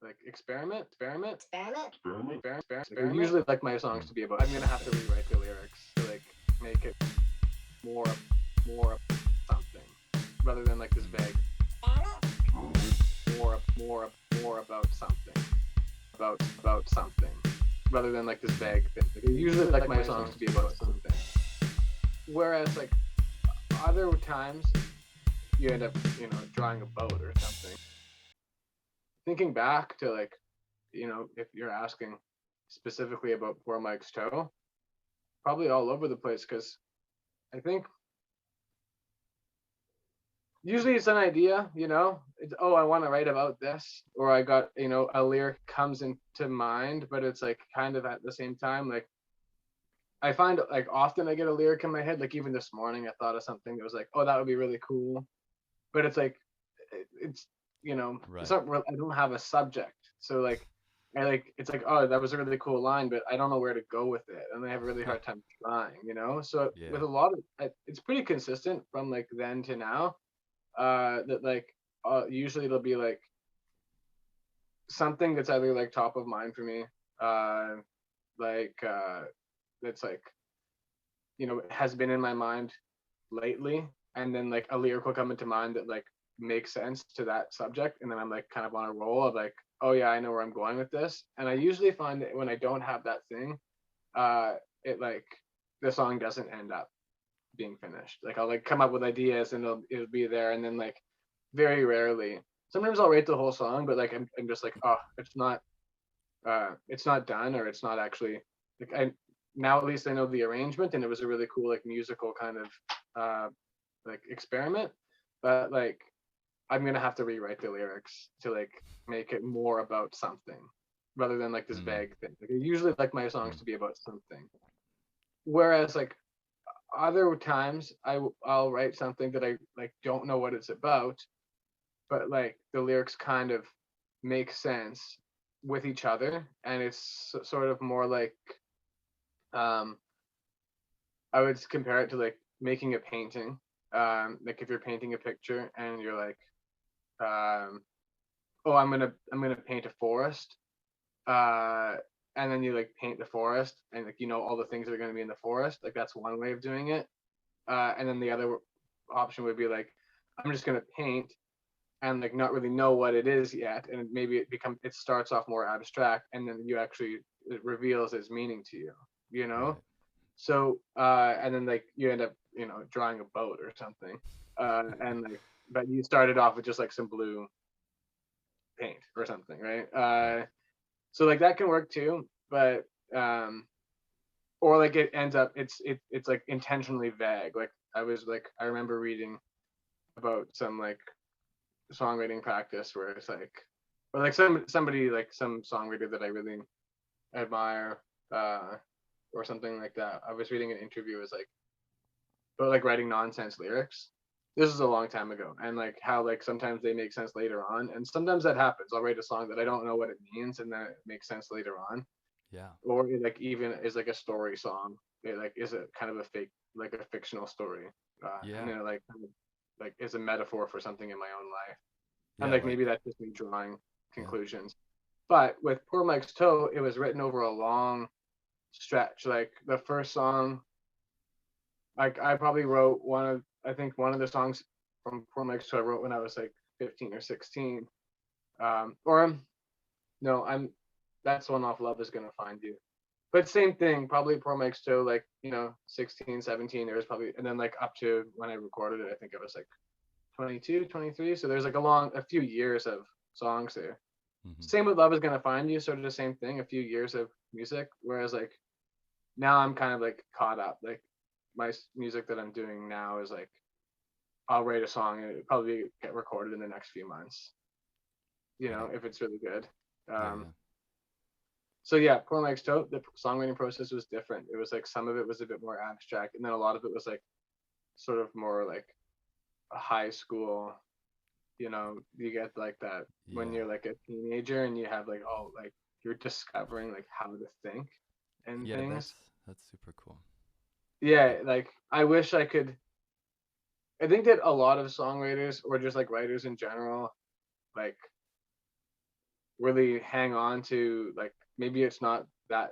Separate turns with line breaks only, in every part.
like experiment. I
Experiment.
usually like my songs to be about. I'm gonna have to rewrite the lyrics to like make it more more something rather than like this vague more about something about something rather than like this vague thing. Like, I usually like my songs to be about something. Whereas like other times you end up drawing a boat or something. Thinking back to like if you're asking specifically about Poor Mike's Toe, probably all over the place because I think usually it's an idea, it's, oh, I want to write about this, or I got, a lyric comes into mind, but it's like kind of at the same time, like I find like often I get a lyric in my head, like even this morning I thought of something that was like, oh, that would be really cool, but it's like it's it's
Right.
not real, I don't have a subject, so like I like it's like, oh, that was a really cool line, but I don't know where to go with it, and I have a really hard time trying. So with
Yeah.
a lot of it's pretty consistent from like then to now, that like usually it'll be like something that's either like top of mind for me, uh like that's like has been in my mind lately, and then like a lyric will come into mind that like makes sense to that subject, and then I'm like kind of on a roll of like, oh yeah, I know where I'm going with this. And I usually find that when I don't have that thing, uh it like the song doesn't end up being finished. Like I'll like come up with ideas and it'll be there, and then like very rarely, sometimes I'll write the whole song, but like I'm just like, oh, it's not done, or it's not actually like I now at least I know the arrangement, and it was a really cool like musical kind of uh like experiment, but like I'm gonna have to rewrite the lyrics to like make it more about something rather than like this
Mm.
vague thing. Like I usually like my songs
Mm.
to be about something, whereas like other times I'll write something that I like don't know what it's about, but like the lyrics kind of make sense with each other, and it's sort of more like um I would compare it to like making a painting. Like if you're painting a picture and you're like, oh, I'm gonna paint a forest, uh, and then you like paint the forest, and like all the things that are gonna be in the forest. Like that's one way of doing it. And then the other option would be like, I'm just gonna paint and like not really know what it is yet, and maybe it starts off more abstract, and then you actually it reveals its meaning to you. You know.
Right.
So and then like you end up drawing a boat or something, and like but you started off with just like some blue paint or something, right?
Right.
So like that can work too, but um or like it ends up it's like intentionally vague. Like I remember reading about some like songwriting practice where it's like, or like somebody like some songwriter that I really admire, uh or something like that. I was reading an interview, it was like but like writing nonsense lyrics. This is a long time ago, and like how like sometimes they make sense later on, and sometimes that happens. I'll write a song that I don't know what it means, and then it makes sense later on,
Yeah.
or it like even is like a story song. It like is a kind of a fake, like a fictional story, and
Yeah.
then it like kind of, like is a metaphor for something in my own life, and
Yeah.
like
Like.
maybe that's just me drawing
Yeah.
conclusions. But with Poor Mike's Toe, it was written over a long stretch. Like the first song, like I probably wrote I think one of the songs from Poor Mike's Toe I wrote when I was like 15 or 16. Or no, that's one off Love Is Gonna Find You. But same thing, probably Poor Mike's Toe, like, 16, 17, there was probably, and then like up to when I recorded it, I think it was like 22, 23. So there's like a few years of songs there.
Mm-hmm.
Same with Love Is Gonna Find You, sort of the same thing, a few years of music. Whereas like now I'm kind of like caught up. Like my music that I'm doing now is like I'll write a song and it'll probably get recorded in the next few months.
Right.
If it's really good.
Yeah.
Um,
Yeah.
so yeah, Poor Mike's Toe, the songwriting process was different. It was like some of it was a bit more abstract, and then a lot of it was like sort of more like a high school. You get like that when
Yeah.
you're like a teenager and you have like like you're discovering like how to think and
Yeah.
things.
That's super cool.
Yeah,
Like.
like I wish I could. I think that a lot of songwriters or just like writers in general, like really hang on to, like, maybe it's not that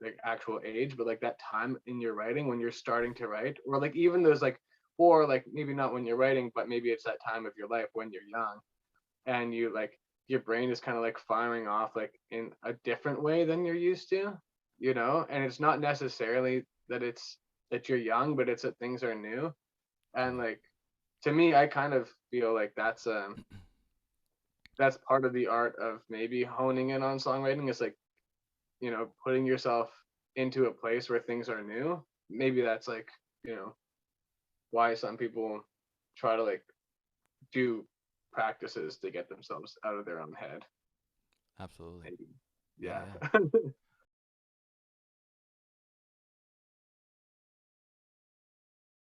like actual age, but like that time in your writing when you're starting to write, or like even those like, or like maybe not when you're writing, but maybe it's that time of your life when you're young and you like your brain is kind of like firing off like in a different way than you're used to, and it's not necessarily that it's that you're young, but it's that things are new. And
Right.
like to me, I kind of feel like that's part of the art of maybe honing in on songwriting, is like, putting yourself into a place where things are new. Maybe that's like, you know, why some people try to like do practices to get themselves out of their own head.
Absolutely.
Maybe.
Yeah,
Yeah.
yeah.